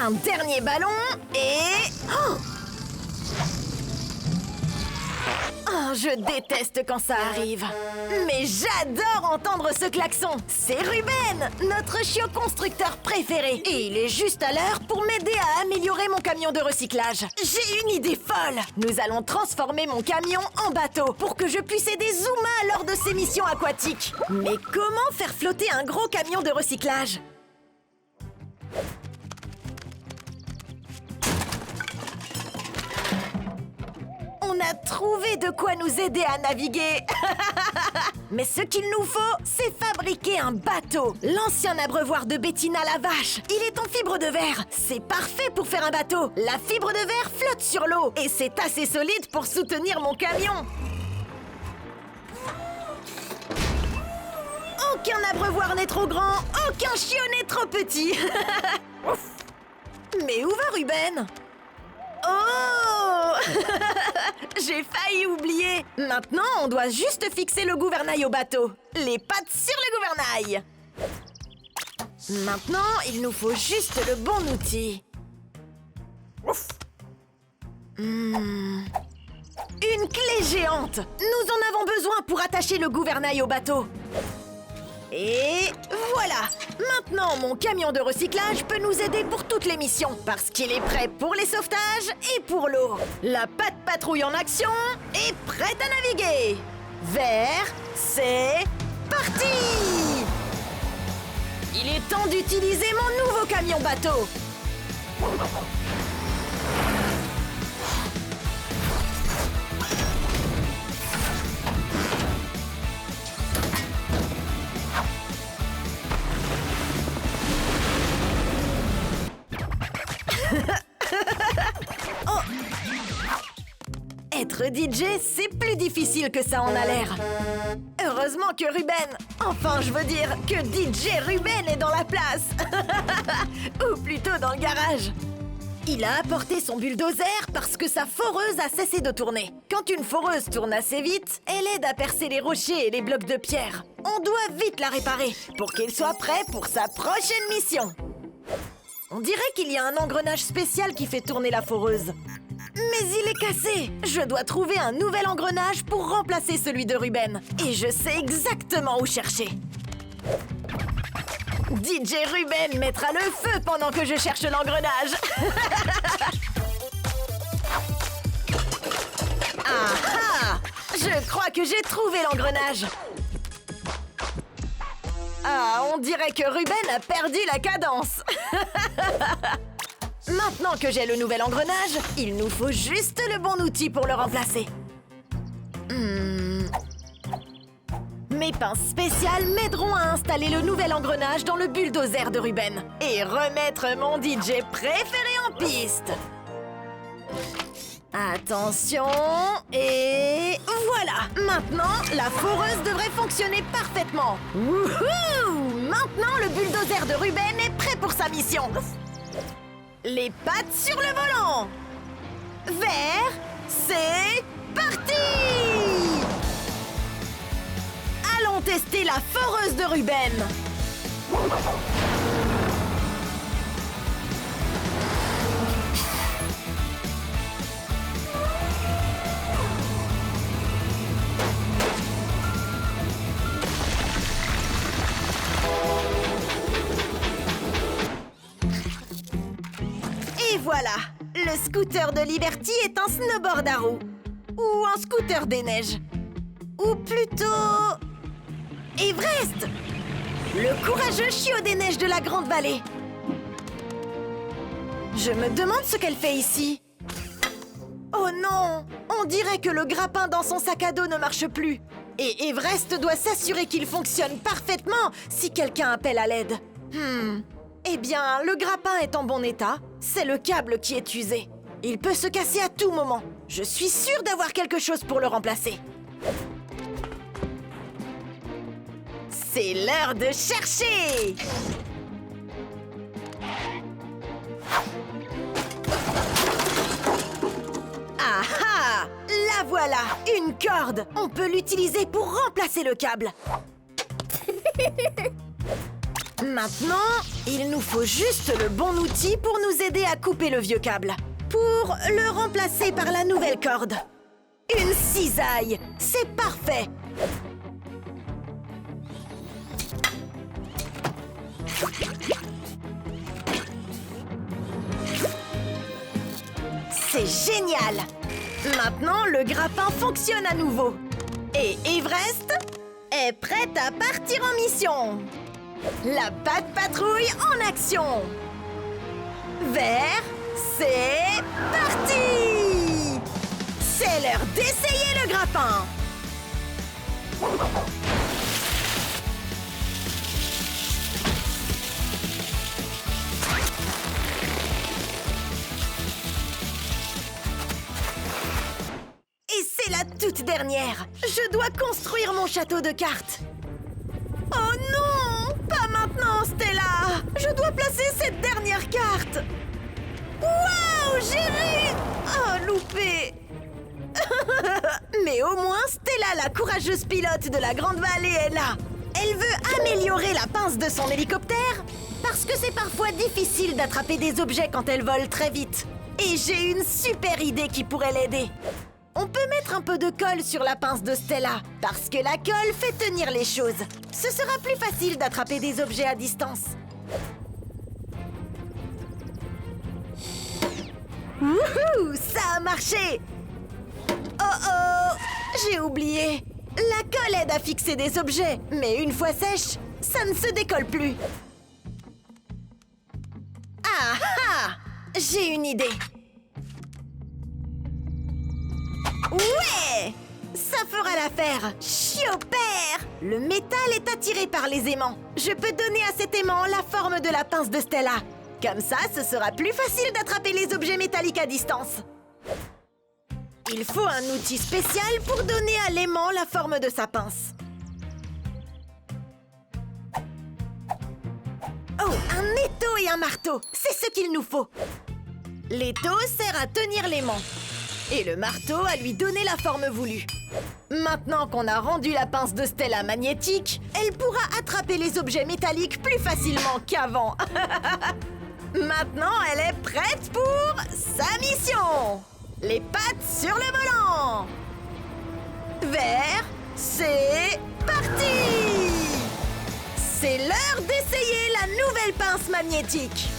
Un dernier ballon et... Oh, je déteste quand ça arrive. Mais j'adore entendre ce klaxon. C'est Ruben, notre chiot constructeur préféré. Et il est juste à l'heure pour m'aider à améliorer mon camion de recyclage. J'ai une idée folle. Nous allons transformer mon camion en bateau pour que je puisse aider Zuma lors de ses missions aquatiques. Mais comment faire flotter un gros camion de recyclage ? On a trouvé de quoi nous aider à naviguer. Mais ce qu'il nous faut, c'est fabriquer un bateau. L'ancien abreuvoir de Bettina la vache, il est en fibre de verre. C'est parfait pour faire un bateau. La fibre de verre flotte sur l'eau et c'est assez solide pour soutenir mon camion. Aucun abreuvoir n'est trop grand, aucun chiot n'est trop petit. Mais où va Ruben ? Oh! J'ai failli oublier. Maintenant, on doit juste fixer le gouvernail au bateau. Les pattes sur le gouvernail. Maintenant, il nous faut juste le bon outil. Une clé géante. Nous en avons besoin pour attacher le gouvernail au bateau. Et voilà! Maintenant, mon camion de recyclage peut nous aider pour toutes les missions, parce qu'il est prêt pour les sauvetages et pour l'eau. La patte patrouille en action est prête à naviguer. Vert, c'est parti! Il est temps d'utiliser mon nouveau camion bateau. Oh. Être DJ, c'est plus difficile que ça en a l'air. Heureusement que Ruben, enfin je veux dire que DJ Ruben est dans la place. Ou plutôt dans le garage. Il a apporté son bulldozer parce que sa foreuse a cessé de tourner. Quand une foreuse tourne assez vite, elle aide à percer les rochers et les blocs de pierre. On doit vite la réparer pour qu'il soit prêt pour sa prochaine mission. On dirait qu'il y a un engrenage spécial qui fait tourner la foreuse. Mais il est cassé. Je dois trouver un nouvel engrenage pour remplacer celui de Ruben. Et je sais exactement où chercher. DJ Ruben mettra le feu pendant que je cherche l'engrenage. Ah ah! Je crois que j'ai trouvé l'engrenage. Ah, on dirait que Ruben a perdu la cadence. Maintenant que j'ai le nouvel engrenage, il nous faut juste le bon outil pour le remplacer. Mes pinces spéciales m'aideront à installer le nouvel engrenage dans le bulldozer de Ruben et remettre mon DJ préféré en piste. Attention, et voilà! Maintenant, la foreuse devrait fonctionner parfaitement. Wouhou! Maintenant, le bulldozer de Ruben est prêt pour sa mission. Les pattes sur le volant. Vert, c'est parti! Allons tester la foreuse de Ruben. Et voilà, le scooter de Liberty est un snowboard à roues. Ou un scooter des neiges. Ou plutôt... Everest! Le courageux chiot des neiges de la Grande Vallée. Je me demande ce qu'elle fait ici. Oh non! On dirait que le grappin dans son sac à dos ne marche plus. Et Everest doit s'assurer qu'il fonctionne parfaitement si quelqu'un appelle à l'aide. Eh bien, le grappin est en bon état. C'est le câble qui est usé. Il peut se casser à tout moment. Je suis sûre d'avoir quelque chose pour le remplacer. C'est l'heure de chercher! Ah ah! La voilà! Une corde! On peut l'utiliser pour remplacer le câble. Maintenant, il nous faut juste le bon outil pour nous aider à couper le vieux câble. Pour le remplacer par la nouvelle corde. Une cisaille, c'est parfait. C'est génial! Maintenant, le grappin fonctionne à nouveau. Et Everest est prête à partir en mission. La patte patrouille en action. Vert, c'est parti! C'est l'heure d'essayer le grappin. Et c'est la toute dernière. Je dois construire mon château de cartes. Oh non! Pas maintenant, Stella! Je dois placer cette dernière carte. Waouh! J'ai réussi! Oh, loupé! Mais au moins, Stella, la courageuse pilote de la Grande Vallée, est là. Elle veut améliorer la pince de son hélicoptère parce que c'est parfois difficile d'attraper des objets quand elle vole très vite. Et j'ai une super idée qui pourrait l'aider. On peut mettre un peu de colle sur la pince de Stella, parce que la colle fait tenir les choses. Ce sera plus facile d'attraper des objets à distance. Wouhou! Ça a marché! Oh oh! J'ai oublié! La colle aide à fixer des objets, mais une fois sèche, ça ne se décolle plus. Ah ah! J'ai une idée! Ouais! Ça fera l'affaire! Super! Le métal est attiré par les aimants. Je peux donner à cet aimant la forme de la pince de Stella. Comme ça, ce sera plus facile d'attraper les objets métalliques à distance. Il faut un outil spécial pour donner à l'aimant la forme de sa pince. Oh, un étau et un marteau! C'est ce qu'il nous faut. L'étau sert à tenir l'aimant. Et le marteau à lui donner la forme voulue. Maintenant qu'on a rendu la pince de Stella magnétique, elle pourra attraper les objets métalliques plus facilement qu'avant. Maintenant, elle est prête pour sa mission. Les pattes sur le volant. Vert, c'est parti! C'est l'heure d'essayer la nouvelle pince magnétique.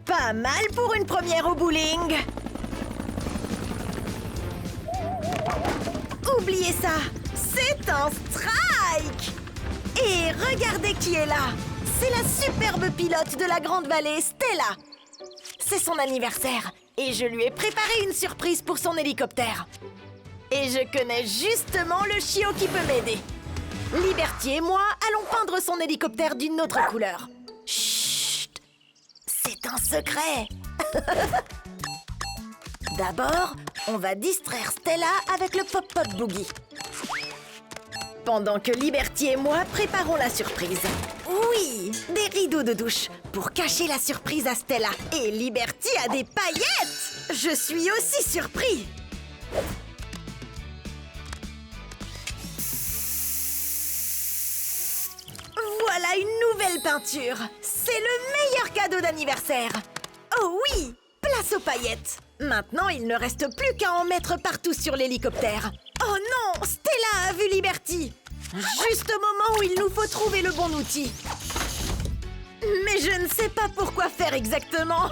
Pas mal pour une première au bowling. Oubliez ça, c'est un strike! Et regardez qui est là. C'est la superbe pilote de la Grande Vallée, Stella. C'est son anniversaire et je lui ai préparé une surprise pour son hélicoptère. Et je connais justement le chiot qui peut m'aider. Liberty et moi allons peindre son hélicoptère d'une autre couleur. Chut! C'est un secret. D'abord, on va distraire Stella avec le Pop-Pop Boogie. Pendant que Liberty et moi préparons la surprise. Oui, des rideaux de douche pour cacher la surprise à Stella. Et Liberty a des paillettes! Je suis aussi surpris. Voilà une nouvelle peinture. C'est le meilleur cadeau d'anniversaire. Oh oui, place aux paillettes. Maintenant, il ne reste plus qu'à en mettre partout sur l'hélicoptère. Oh non, Stella a vu Liberty. Juste au moment où il nous faut trouver le bon outil. Mais je ne sais pas pourquoi faire exactement.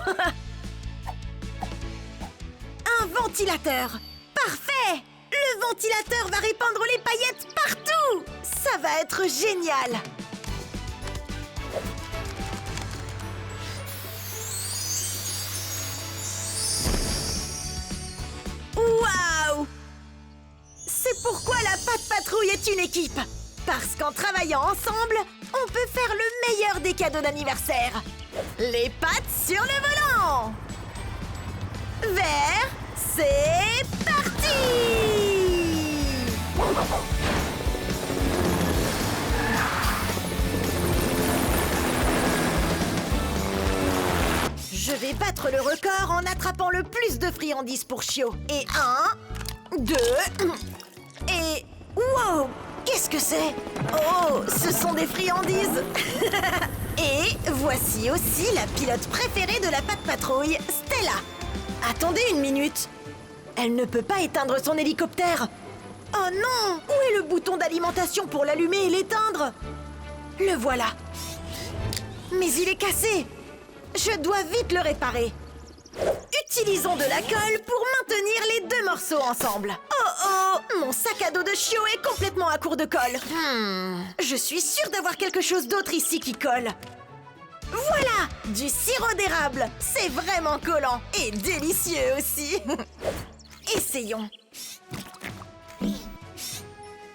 Un ventilateur. Parfait! Le ventilateur va répandre les paillettes partout. Ça va être génial. Waouh! C'est pourquoi la patte patrouille est une équipe. Parce qu'en travaillant ensemble, on peut faire le meilleur des cadeaux d'anniversaire. Les pattes sur le volant. Vert, c'est parti! contre le record en attrapant le plus de friandises pour Chio. Et 1, 2... Et... Wow! Qu'est-ce que c'est? Oh, ce sont des friandises. Et voici aussi la pilote préférée de la Pat' Patrouille, Stella. Attendez une minute. Elle ne peut pas éteindre son hélicoptère. Oh non! Où est le bouton d'alimentation pour l'allumer et l'éteindre? Le voilà. Mais il est cassé. Je dois vite le réparer. Utilisons de la colle pour maintenir les deux morceaux ensemble. Oh oh! Mon sac à dos de Chio est complètement à court de colle. Je suis sûre d'avoir quelque chose d'autre ici qui colle. Voilà! Du sirop d'érable. C'est vraiment collant et délicieux aussi. Essayons.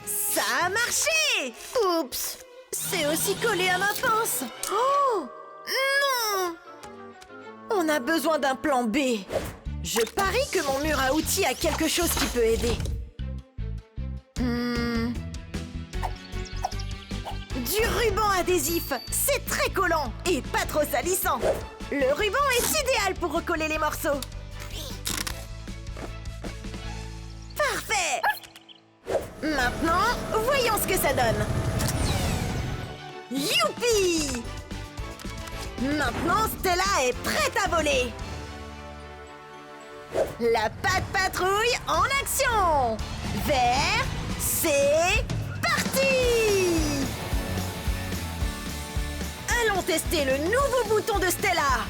Ça a marché! Oups! C'est aussi collé à ma pince. Oh! Non! On a besoin d'un plan B. Je parie que mon mur à outils a quelque chose qui peut aider. Du ruban adhésif. C'est très collant et pas trop salissant. Le ruban est idéal pour recoller les morceaux. Parfait! Maintenant, voyons ce que ça donne. Youpi! Maintenant, Stella est prête à voler. La Pat' Patrouille en action! Vert, c'est parti! Allons tester le nouveau bouton de Stella.